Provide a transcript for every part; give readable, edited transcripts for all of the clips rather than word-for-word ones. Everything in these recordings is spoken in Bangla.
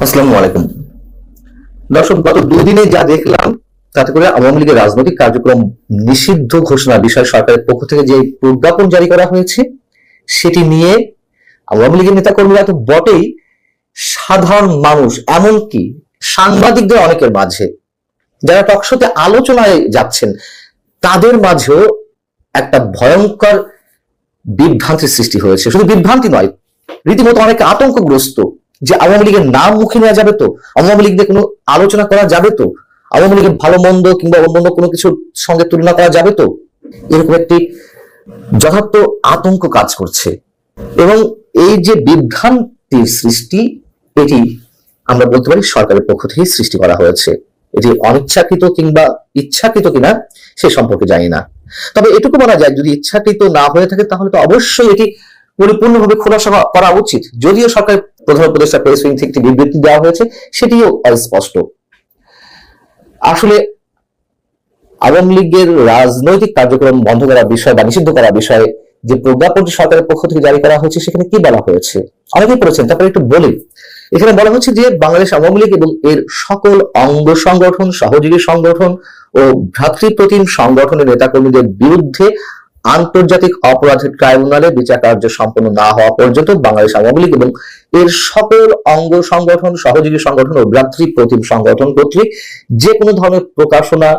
আসসালামু আলাইকুম। দর্শক, গত দুদিনে যা দেখলাম তাতে করে আওয়ামী লীগের রাজনৈতিক কার্যক্রম নিষিদ্ধ ঘোষণা বিষয়ে সরকারের পক্ষ থেকে যে প্রজ্ঞাপন জারি করা হয়েছে সেটি নিয়ে আওয়ামী লীগের নেতাকর্মীরা তো বটেই, সাধারণ মানুষ এমনকি সাংবাদিকদের অনেকের মাঝে যারা টকশোতে আলোচনায় যাচ্ছেন তাদের মাঝেও একটা ভয়ঙ্কর বিভ্রান্তির সৃষ্টি হয়েছে। শুধু বিভ্রান্তি নয়, রীতিমতো অনেকে আতঙ্কগ্রস্ত যে আওয়ামী লীগের নাম মুখে নেওয়া যাবে তো, আওয়ামী লীগ নিয়ে কোনো আলোচনা করা যাবে তো, আওয়ামী লীগের ভালো মন্দ কিংবা অন্যান্য কোনো কিছুর সঙ্গে তুলনা করা যাবে তো, এরকম একটি যথার্থ আতঙ্ক কাজ করছে। এবং এই যে বিভ্রান্তির সৃষ্টি, এটি আমরা বলতে পারি সরকারের পক্ষ থেকেই সৃষ্টি করা হয়েছে। এটি অনিচ্ছাকৃত কিংবা ইচ্ছাকৃত কিনা সে সম্পর্কে জানি না, তবে এটুকু বলা যায় যদি ইচ্ছাকৃত না হয়ে থাকে তাহলে তো অবশ্যই এটি পরিপূর্ণভাবে খোলাসা করা উচিত। যদিও সরকার প্রধান উপদেষ্টা প্রেস উইং থেকে একটি বিবৃতি দেওয়া হয়েছে, সেটিও অস্পষ্ট। আসলে আওয়ামী লীগের রাজনৈতিক কার্যক্রম বন্ধ করার বিষয় বা নিষিদ্ধ করার বিষয়ে যে প্রজ্ঞাপনটি সরকারের পক্ষ থেকে জারি করা হয়েছে সেখানে কি বলা হয়েছে অনেকেই পড়েছেন, তারপরে একটু বলি। এখানে বলা হচ্ছে যে বাংলাদেশ আওয়ামী লীগ এবং এর সকল অঙ্গ সংগঠন, সহযোগী সংগঠন ও ভ্রাতৃপ্রতিম সংগঠনের নেতাকর্মীদের বিরুদ্ধে আন্তর্জাতিক অপরাধের ট্রাইব্যুনালে বিচার কার্য সম্পন্ন না হওয়া পর্যন্ত বাংলাদেশ আওয়ামী লীগ এবং এর সকল অঙ্গ সংগঠন, সহযোগী সংগঠন ও ভ্রাতৃপ্রতিম সংগঠন কর্তৃক যে কোনো ধরনের প্রকাশনা,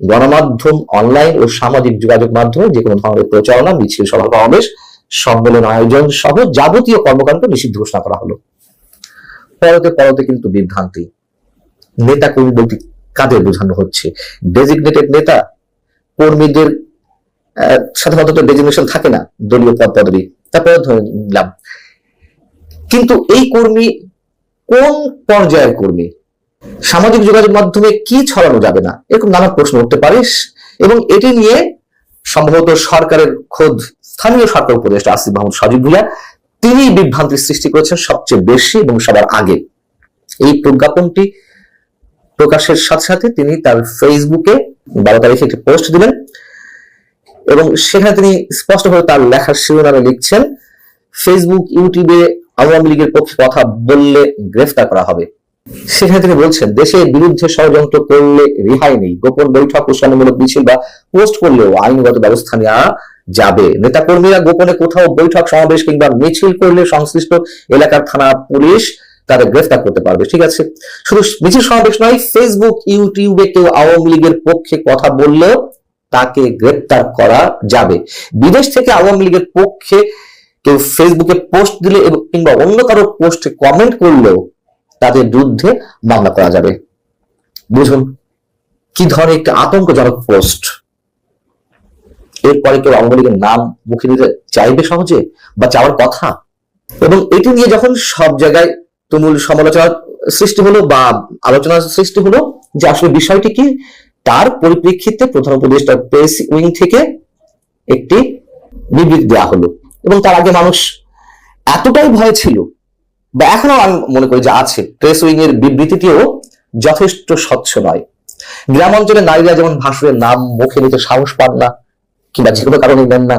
গণমাধ্যম, অনলাইন ও সামাজিক যোগাযোগ মাধ্যমে যে কোনো ধরনের প্রচারণা, মিছিল, সভা, সমাবেশ, সম্মেলন আয়োজন সহ যাবতীয় কর্মকাণ্ড নিষিদ্ধ ঘোষণা করা হলো। পরতে কিন্তু বিভ্রান্তি। নেতা কর্মী বলতে কাদের বোঝানো হচ্ছে? ডেজিগনেটেড নেতা কর্মীদের সাধারণত ডেজিগনেশন থাকে না, দলীয় পদ পদবি, তারপরে ধরে নিলাম। কিন্তু এই কর্মী কোন পর্যায়ের কর্মী? সামাজিক যোগাযোগ মাধ্যমে কি ছড়ানো যাবে না, এরকম নানা প্রশ্ন উঠতে পারে। এবং এটি নিয়ে সম্ভবত সরকারের খোদ স্থানীয় সরকার উপদেষ্টা আসিফ মাহমুদ সজীব ভুঁইয়া তিনি বিভ্রান্তির সৃষ্টি করেছেন সবচেয়ে বেশি এবং সবার আগে। এই প্রজ্ঞাপনটি প্রকাশের সাথে সাথে তিনি তার ফেসবুকে 12 তারিখে একটি পোস্ট দিলেন এবং সেখানে তিনি স্পষ্টভাবে তার লেখার শিরোনামে লিখছেন, ফেসবুক, ইউটিউবে আওয়ামী লীগের পক্ষে কথা বললে গ্রেফতার করা হবে। সেখানে তিনি বলছেন, দেশের বিরুদ্ধে ষড়যন্ত্র করলে রেহাই নেই, গোপন বৈঠক, উস্কানিমূলক মিছিল বা পোস্ট করলেও আইনগত ব্যবস্থা নেওয়া যাবে। নেতাকর্মীরা গোপনে কোথাও বৈঠক, সমাবেশ কিংবা মিছিল করলে সংশ্লিষ্ট এলাকার থানা, পুলিশ তাদের গ্রেফতার করতে পারবে। ঠিক আছে, শুধু মিছিল সমাবেশ নয়, ফেসবুক, ইউটিউবে কেউ আওয়ামী লীগের পক্ষে কথা বললেও তাকে গ্রেফতার করা যাবে। বিদেশ থেকে আওয়ামী লীগের পক্ষে কেউ ফেসবুকে পোস্ট দিলে কিংবা অন্য কারো পোস্টে কমেন্ট করলেও তাদের বিরুদ্ধে মামলা করা যাবে। বুঝুন কি ধরনের একটা আতঙ্কজনক পোস্ট। এরপরে কেউ আওয়ামী লীগের নাম মুখে নিতে চাইবে সহজে, বা চাওয়ার কথা? এবং এটি নিয়ে যখন সব জায়গায় তুমুল সমালোচনার সৃষ্টি হলো বা আলোচনার সৃষ্টি হলো যে আসলে বিষয়টি কি, তার পরিপ্রেক্ষিতে প্রধান উপদেষ্টা প্রেস উইং থেকে একটি বিবৃতি দেওয়া হলো। এবং তার আগে মানুষ এতটাই ভয় ছিল, বা এখনো আমি মনে করি যে আছে, প্রেস উইং এর বিবৃতিটিও যথেষ্ট স্বচ্ছ নয়। গ্রাম অঞ্চলে নারীরা যেমন ভাসুরের নাম মুখে নিতে সাহস পান না কিংবা যে কোনো কারণে নেন না,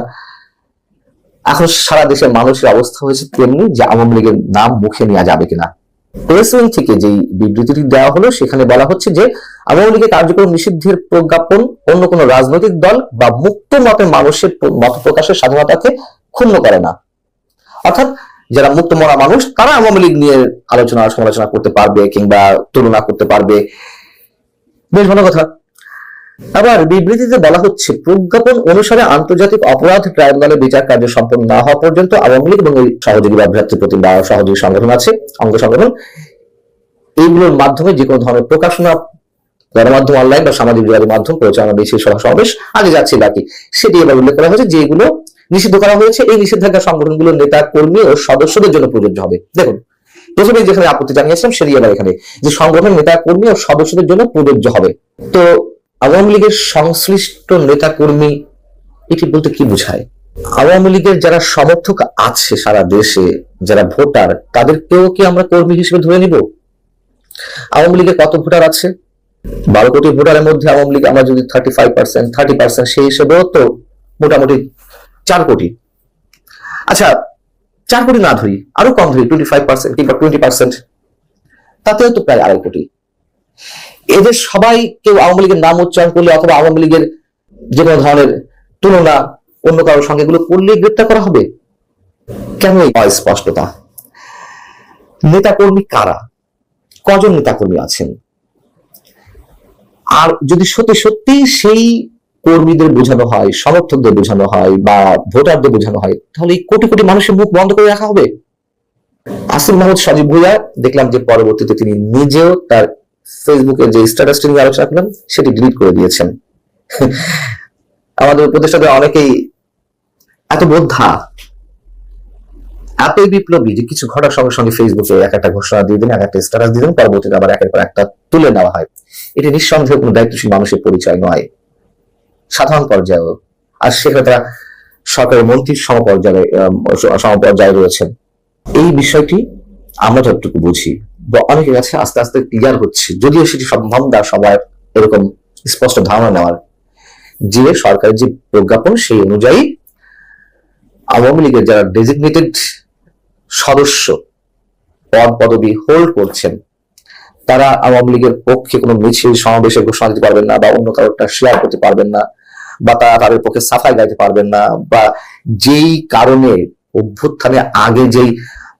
এখন সারা দেশের মানুষের অবস্থা হয়েছে তেমনি যে আওয়ামী লীগের নাম মুখে নেওয়া যাবে কিনা। প্রেস উইং থেকে যে বিবৃতিটি দেওয়া হলো সেখানে বলা হচ্ছে যে আওয়ামী লীগের কার্যক্রম নিষিদ্ধের প্রজ্ঞাপন অন্য কোনো রাজনৈতিক দল বা মুক্ত মতের মানুষের মত প্রকাশের স্বাধীনতাকে ক্ষুণ্ণ করে না। অর্থাৎ যারা মুক্ত মনা মানুষ তারা আওয়ামী লীগ নিয়ে আলোচনা সমালোচনা করতে পারবে কিংবা তুলনা করতে পারবে, বেশ ভালো কথা। আবার বিবৃতিতে বলা হচ্ছে, প্রজ্ঞাপন অনুসারে আন্তর্জাতিক অপরাধ ট্রাইব্যুনালে বিচার কার্য সম্পন্ন না হওয়া পর্যন্ত আওয়ামী লীগ এবং সহযোগী বা ভ্রাতৃপ্রতিম বা সহযোগী সংগঠন আছে, অঙ্গ সংগঠন, এইগুলোর মাধ্যমে যে কোনো ধরনের প্রকাশনা, গণমাধ্যম, অনলাইন বা সামাজিক যোগাযোগ মাধ্যম, প্রচারণা, মিছিল, সভা, সমাবেশ আগে যাচ্ছে বাকি, সেটি এবার উল্লেখ করা হয়েছে যেগুলো নিষিদ্ধ করা হয়েছে। এই নিষেধাজ্ঞা সংগঠনগুলোর নেতা, কর্মী ও সদস্যদের জন্য প্রযোজ্য হবে। দেখুন, প্রথমে যেখানে আপত্তি জানিয়েছিলাম সেটি এবার এখানে যে সংগঠন, নেতা, কর্মী ও সদস্যদের জন্য প্রযোজ্য হবে। তো আওয়ামী লীগের সংশ্লিষ্ট নেতা কর্মী এটি বলতে কি বোঝায়? আওয়ামী লীগের যারা সমর্থক আছে সারা দেশে, যারা ভোটার, তাদেরকেও কি আমরা কর্মী হিসেবে ধরে নিব? আওয়ামী লীগের কত ভোটার আছে? 12 কোটি ভোটারের মধ্যে আওয়ামী লীগ আমরা যদি 30% সেই হিসেবেও তো মোটামুটি 4 কোটি। আচ্ছা, 4 কোটি না ধরি, আরো কম ধরি, 25% কিংবা 20%। তাতেও তো প্রায় 2.5 কোটি। এদের সবাই কেউ আওয়ামী লীগের নাম উচ্চারণ করলে অথবা আওয়ামী লীগের যে কোনো ধরনের তুলনা অন্য কারোর সঙ্গে এগুলো করলে গ্রেপ্তার করা হবে? কেন এই অস্পষ্টতা? নেতাকর্মী কারা, কজন নেতাকর্মী আছেন, আর যদি সত্যি সত্যি সেই কর্মীদের বোঝানো হয়, সমর্থকদের বোঝানো হয় বা ভোটারদের বোঝানো হয়, তাহলে এই কোটি কোটি মানুষের মুখ বন্ধ করে রাখা হবে? আসিফ মাহমুদ সজীব ভুঁইয়া দেখলাম যে পরবর্তীতে তিনি নিজেও তার ফেসবুকে যে স্ট্যাটাসটি নিয়ে আলোচনা করলেন সেটি ডিলিট করে দিয়েছেন। আমাদের উপদেষ্টাদের অনেকেই এত বোদ্ধা, এতই বিপ্লবী যে কিছু ঘটার সঙ্গে সঙ্গে ফেসবুকে এক একটা ঘোষণা দিয়ে দিন, এক একটা স্ট্যাটাস দিয়ে দিন, পরবর্তীতে আবার একের পর একটা তুলে নেওয়া হয়। এটি নিঃসন্দেহে কোনো দায়িত্বশীল মানুষের পরিচয় নয়, সাধারণ পর্যায়েও। আর সেখানে তারা সরকারের মন্ত্রীর সমপর্যায়ে রয়েছেন। এই বিষয়টি আমরা যতটুকু বুঝি বা অনেকের কাছে আস্তে আস্তে ক্লিয়ার হচ্ছে, যদিও সেটি সম্ভব না সবার এরকম স্পষ্ট ধারণা নেওয়ার, যে সরকারের যে প্রজ্ঞাপন সেই অনুযায়ী আওয়ামী লীগের যারা ডেজিগনেটেড সদস্য পদ পদবি হোল্ড করছেন তারা আওয়ামী লীগের পক্ষে কোনো মিছিল সমাবেশে ঘোষণা দিতে পারবেন না, বা অন্য কারোটা শেয়ার করতে পারবেন না, বা তারা তাদের পক্ষে সাফাই গাইতে পারবেন না, বা যেই কারণে অভ্যুত্থানে আগে যেই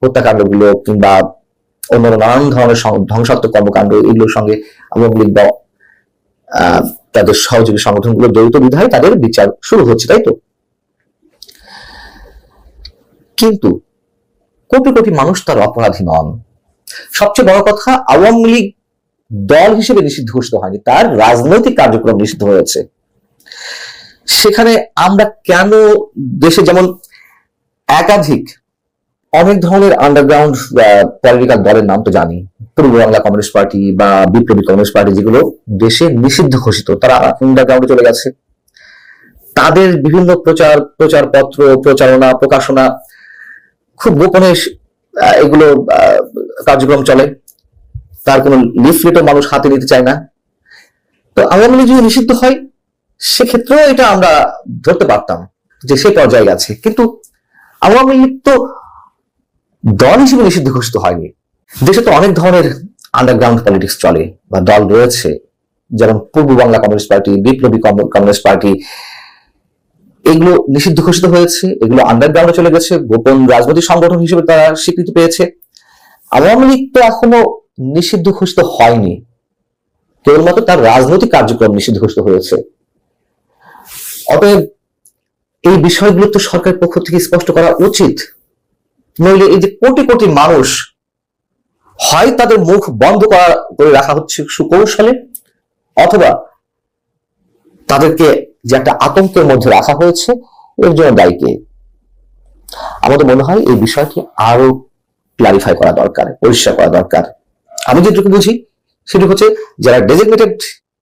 হত্যাকাণ্ডগুলো কিংবা অন্যান্য নানান ধরনের ধ্বংসাত্মক কর্মকাণ্ড এগুলোর সঙ্গে আওয়ামী লীগ বা তাদের সহযোগী সংগঠনগুলো জড়িত বিধায় তাদের বিচার শুরু হচ্ছে, তাই তো? কিন্তু কোটি কোটি মানুষ তার অপরাধী নন। সবচেয়ে বড় কথা, আওয়ামী লীগ দল হিসেবে নিষিদ্ধ ঘোষিত হয়নি, তার রাজনৈতিক কার্যক্রম নিষিদ্ধ হয়েছে। সেখানে আমরা কেন দেশে যেমন একাধিক অনেক ধরনের আন্ডারগ্রাউন্ড পলিটিক্যাল দলের নাম তো জানি, পূর্ব বাংলা কমিউনিস্ট পার্টি বা বিপ্লবী কমিউনিস্ট পার্টি, যেগুলো দেশে নিষিদ্ধ ঘোষিত, তারা আন্ডারগ্রাউন্ডে চলে গেছে। তাদের বিভিন্ন প্রচারপত্র, প্রচারণা, প্রকাশনা খুব গোপনে এগুলো কার্যক্রম চলে, তার কোনো লিফলেটও মানুষ হাতে নিতে চায় না। তো আওয়ামী লীগ যদি নিষিদ্ধ হয় সেক্ষেত্রেও এটা আমরা ধরতে পারতাম যে সে পর্যায়ে গেছে, কিন্তু আওয়ামী লীগ তো দল হিসেবে নিষিদ্ধ ঘোষিত হয়নি। দেশে তো অনেক ধরনের আন্ডারগ্রাউন্ড পলিটিক্স চলে বা দল রয়েছে, যেমন পূর্ব বাংলা কমিউনিস্ট পার্টি, বিপ্লবী কমিউনিস্ট পার্টি, এগুলো নিষিদ্ধ ঘোষিত হয়েছে, এগুলো আন্ডারগ্রাউন্ডে চলে গেছে, গোপন রাজনৈতিক সংগঠন হিসেবে তারা স্বীকৃতি পেয়েছে। আওয়ামী লীগ তো এখনো নিষিদ্ধ ঘোষিত হয়নি, কেবলমাত্র তার রাজনৈতিক কার্যক্রম নিষিদ্ধ ঘোষিত হয়েছে। অতএব এই বিষয়গুলো তো সরকারের পক্ষ থেকে স্পষ্ট করা উচিত, নইলে এই যে কোটি কোটি মানুষ হয় তাদের মুখ বন্ধ করে রাখা হচ্ছে সুকৌশলে, অথবা তাদেরকে যে একটা আতঙ্কের মধ্যে রাখা হয়েছে, এর জন্য দায়ী কে? আমাদের মনে হয় এই বিষয়টি আরো ক্লারিফাই করা দরকার, পরিষ্কার করা দরকার। আমি যেটুকু বুঝি সেটি হচ্ছে, যারা ডেজিগনেটেড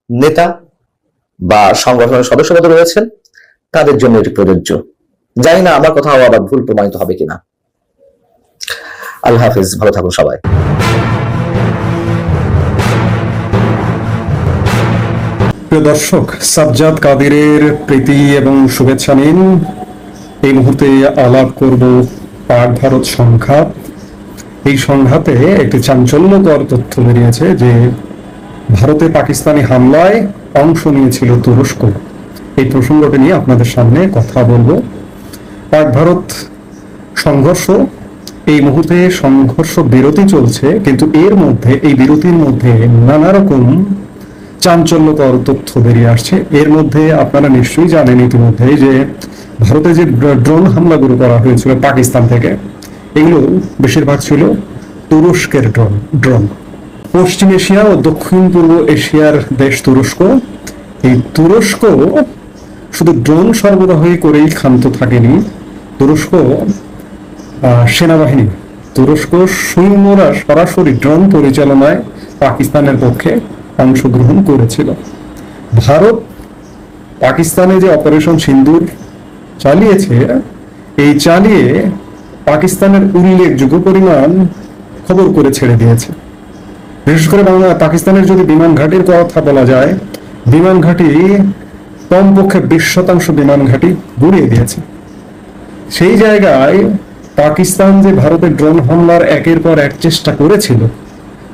নেতা বা সংগঠনের সদস্য পদে রয়েছেন তাদের জন্য এটি প্রযোজ্য। জানি না আমার কথা আবার ভুল প্রমাণিত হবে কিনা। আল্লাহ হাফিজ, ভালো থাকুন সবাই। প্রিয় দর্শক, সাজ্জাদ কাদিরের প্রীতি এবং শুভেচ্ছা নিন। এই মুহূর্তে আলাপ করব পাক ভারত সংঘাত। এই সংঘাতে একটি চাঞ্চল্যকর তথ্য বেরিয়েছে যে ভারতে পাকিস্তানি হামলায় অংশ নিয়েছিল তুরস্ক। এই প্রসঙ্গটি নিয়ে আপনাদের সামনে কথা বলবো। পাক ভারত সংঘর্ষ, এই মুহূর্তে সংঘর্ষ বিরতি চলছে, কিন্তু এই বিরতির মধ্যে নানা রকম চাঞ্চল্যকর তথ্য বেরিয়ে আসছে। এর মধ্যে আপনারা নিশ্চয়ই জানেন ইতিমধ্যে যে ভারতে যে ড্রোন হামলাগুলো করা হয়েছিল পাকিস্তান থেকে, এগুলো বেশিরভাগ ছিল তুরস্কের ড্রোন। পশ্চিম এশিয়া ও দক্ষিণ পূর্ব এশিয়ার দেশ তুরস্ক, এই তুরস্ক শুধু ড্রোন সরবরাহই করেই ক্ষান্ত থাকেনি। তুরস্ক সেনাবাহিনী, তুরস্ক সৈন্যরা সরাসরি ড্রোন পরিচালনায় পাকিস্তানের পক্ষে অংশগ্রহণ করেছিল। ভারত পাকিস্তানে যে অপারেশন সিন্দুর চালিয়েছে, এই চালিয়ে পাকিস্তানের উল্লেখযোগ্য পরিমাণ খবর করে ছেড়ে দিয়েছে। বিশেষ করে পাকিস্তানের যদি বিমান ঘাঁটির কথা বলা যায়, বিমান ঘাঁটি কমপক্ষে 20% বিমান ঘাঁটি গুড়িয়ে দিয়েছে। সেই জায়গায় পাকিস্তান যে ভারতের ড্রোন হামলার একের পর এক চেষ্টা করেছিল,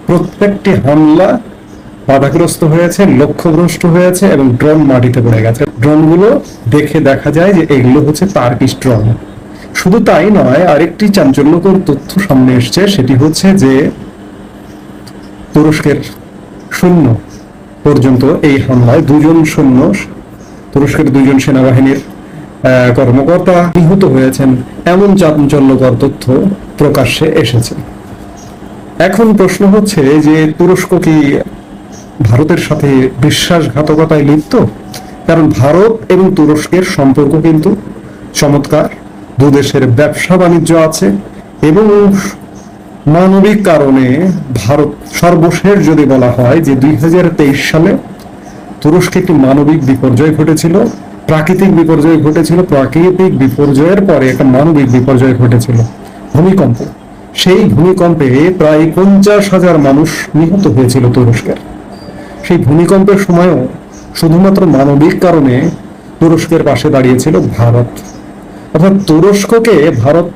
প্রত্যেকটি হামলা বাধাগ্রস্ত হয়েছে, লক্ষ্যভ্রষ্ট হয়েছে এবং ড্রোন মাটিতে পড়ে গেছে। ড্রোনগুলো দেখে দেখা যায় যে এগুলো হচ্ছে টার্কিশ ড্রোন। শুধু তাই নয়, আরেকটি চাঞ্চল্যকর তথ্য সামনে এসছে, সেটি হচ্ছে যে তুরস্কের সৈন্য পর্যন্ত এই হামলায় তুরস্কের দুজন সেনাবাহিনীর কর্মকর্তা নিহত হয়েছেন, এমন চাঞ্চল্যকর তথ্য প্রকাশ্যে এসেছে। এখন প্রশ্ন হচ্ছে যে তুরস্ক কি ভারতের সাথে বিশ্বাসঘাতকতায় লিপ্ত? কারণ ভারত এবং তুরস্কের সম্পর্ক কিন্তু চমৎকার, দুদেশের ব্যবসা বাণিজ্য আছে এবং মানবিক কারণে ভারত সর্বশেষ যদি বলা হয় যে 2023 সালে তুরস্কে একটি মানবিক বিপর্যয় ঘটেছিল, প্রাকৃতিক বিপর্যয় ঘটেছিল, প্রাকৃতিক বিপর্যয়ের পরে একটা মানবিক বিপর্যয় ঘটেছিল, ভূমিকম্প। সেই ভূমিকম্পে প্রায় 50,000 মানুষ নিহত হয়েছিল তুরস্কের। সেই ভূমিকম্পের সময়ও শুধুমাত্র মানবিক কারণে তুরস্কের পাশে দাঁড়িয়েছিল ভারত। অর্থাৎ তুরস্ককে ভারত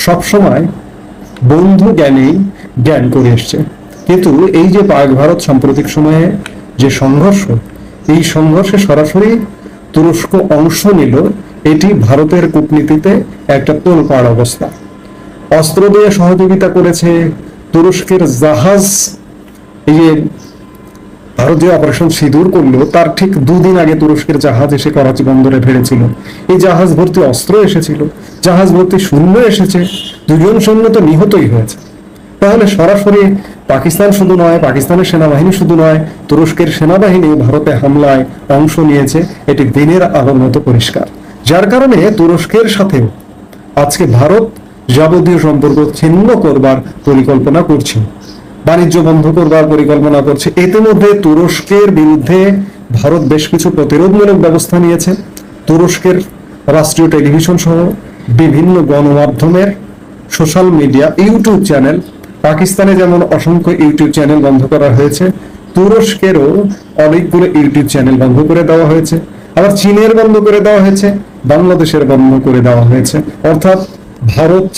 সবসময় বন্ধু জ্ঞান করে এসছে। কিন্তু এই যে পাক ভারত সাম্প্রতিক সময়ে যে সংঘর্ষ, এই সংঘর্ষে সরাসরি তুরস্ক অংশ নিল, এটি ভারতের কূটনীতিতে একটা তোলপাড় অবস্থা। অস্ত্র দিয়ে সহযোগিতা করেছে, তুরস্কের জাহাজ, এই যে ভারত যে অপারেশন সিঁদুর করলো তার ঠিক 2 দিন আগে তুরস্কের জাহাজ এসে করাচি বন্দরে ভিড়েছিল। এই জাহাজ ভর্তি অস্ত্র এসেছিল, জাহাজ ভর্তি সৈন্য এসেছে, 2 জন সৈন্য তো নিহতই হয়েছে। তাহলে সরাসরি পাকিস্তান শুধু নয়, পাকিস্তানের সেনাবাহিনী শুধু নয়, তুরস্কের সেনাবাহিনী ভারতে হামলায় অংশ নিয়েছে, এটি দিনের আলোর মতো পরিষ্কার। যার কারণে তুরস্কের সাথেও আজকে ভারত যাবতীয় সম্পর্ক ছিন্ন করবার পরিকল্পনা করছে, বাণিজ্য বন্ধ করবার পরিকল্পনা করছে। ইতিমধ্যে তুরস্কের বিরুদ্ধে ভারত বেশ কিছু প্রতিরোধমূলক ব্যবস্থা নিয়েছে। তুরস্কের রাষ্ট্রীয় টেলিভিশন সহ বিভিন্ন গণমাধ্যমের, সোশ্যাল মিডিয়া, ইউটিউব চ্যানেল, পাকিস্তানে যেমন অসংখ্য ইউটিউব চ্যানেল বন্ধ করা হয়েছে, তুরস্কেরও অনেকগুলো ইউটিউব চ্যানেল বন্ধ করে দেওয়া হয়েছে। আবার চীনের বন্ধ করে দেওয়া হয়েছে, বাংলাদেশের বন্ধ করে দেওয়া হয়েছে। অর্থাৎ ভারত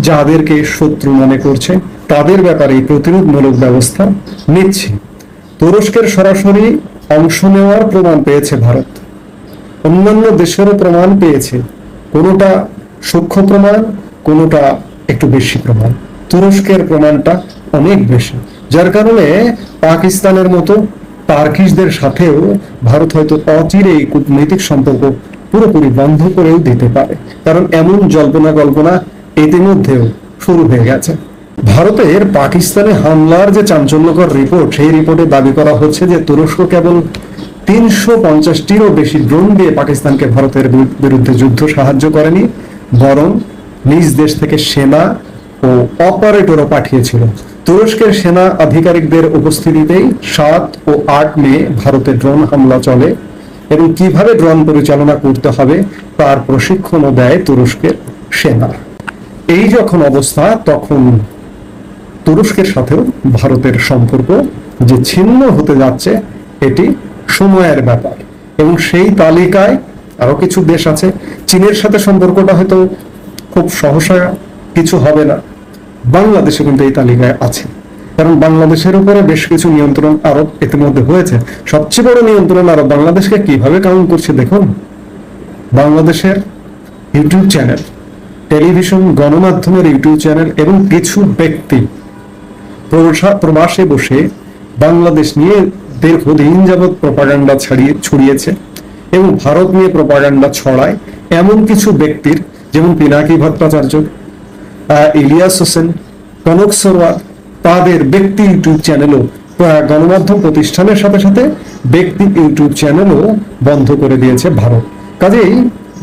যাদেরকে শত্রু মনে করছে তাদের ব্যাপারে প্রতিরোধমূলক ব্যবস্থা নিচ্ছে। তুরস্কের সরাসরি অংশ নেওয়ার প্রমাণ পেয়েছে ভারত, অন্যান্য দেশেরও প্রমাণ পেয়েছে, কোনোটা সূক্ষ্ম প্রমাণ, কোনোটা একটু বেশি প্রমাণ। তুরস্কের প্রমাণটা অনেক বেশি, যার কারণে পাকিস্তানের মতো টার্কিশদের সাথেও ভারত হয়তো অচিরেই কূটনৈতিক সম্পর্ক পুরোপুরি বন্ধ করেও দিতে পারে, কারণ এমন জল্পনা কল্পনা ইতিমধ্যেও শুরু হয়ে গেছে। ভারতের পাকিস্তানে হামলার যে চাঞ্চল্যকর রিপোর্ট, সেই রিপোর্টে দাবি করা হচ্ছে যে তুরস্ক কেবল 350টিরও বেশি ড্রোন দিয়ে পাকিস্তানকে ভারতের বিরুদ্ধে যুদ্ধ সাহায্য করেনি, বরং নিজ দেশ থেকে সেনা ও অপারেটরও পাঠিয়েছিল। তুরস্কের সেনা আধিকারিকদের উপস্থিতিতেই 7 ও 8 মে ভারতে ড্রোন হামলা চলে এবং কিভাবে ড্রোন পরিচালনা করতে হবে তার প্রশিক্ষণও দেয় তুরস্কের সেনা। এই যখন অবস্থা, তখন তুরস্কের সাথেও ভারতের সম্পর্ক যে ছিন্ন হতে যাচ্ছে এটি সময়ের ব্যাপার। এবং সেই তালিকায় আরো কিছু দেশ আছে। চীনের সাথে সম্পর্কটা হয়তো খুব সহসা কিছু হবে না, বাংলাদেশে কিন্তু এই তালিকায় আছে, কারণ বাংলাদেশের উপরে বেশ কিছু নিয়ন্ত্রণ আরোপ ইতিমধ্যে হয়েছে। সবচেয়ে বড় নিয়ন্ত্রণ আরোপ বাংলাদেশকে কিভাবে কাউন্ট করছে দেখুন। বাংলাদেশের ইউটিউব চ্যানেল, টেলিভিশন, গণমাধ্যমের ইউটিউব চ্যানেল এবং কিছু ব্যক্তি প্রবাসে বসে বাংলাদেশ নিয়ে দীর্ঘদিন যাবৎ প্রপাগান্ডা ছড়িয়েছে এবং ভারত নিয়ে প্রপাগান্ডা ছড়ায় এমন কিছু ব্যক্তির, যেমন পিনাকি ভট্টাচার্য, ইলিয়াস হোসেন, কনক সরওয়ার, তাদের ব্যক্তি ইউটিউব চ্যানেলও, গণমাধ্যম প্রতিষ্ঠানের সাথে সাথে ব্যক্তি ইউটিউব চ্যানেলও বন্ধ করে দিয়েছে ভারত। কাজেই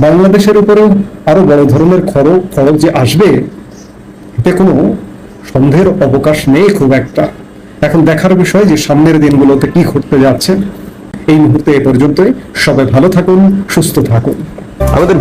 বাংলাদেশের উপরেও আরো বড় ধরনের খড়গ যে আসবে, এতে কোনো সন্দেহের অবকাশ নেই খুব একটা। এখন দেখার বিষয় যে সামনের দিনগুলোতে কি ঘটতে যাচ্ছে। এই মুহূর্তে এ পর্যন্তই। সবাই ভালো থাকুন, সুস্থ থাকুন। আমাদের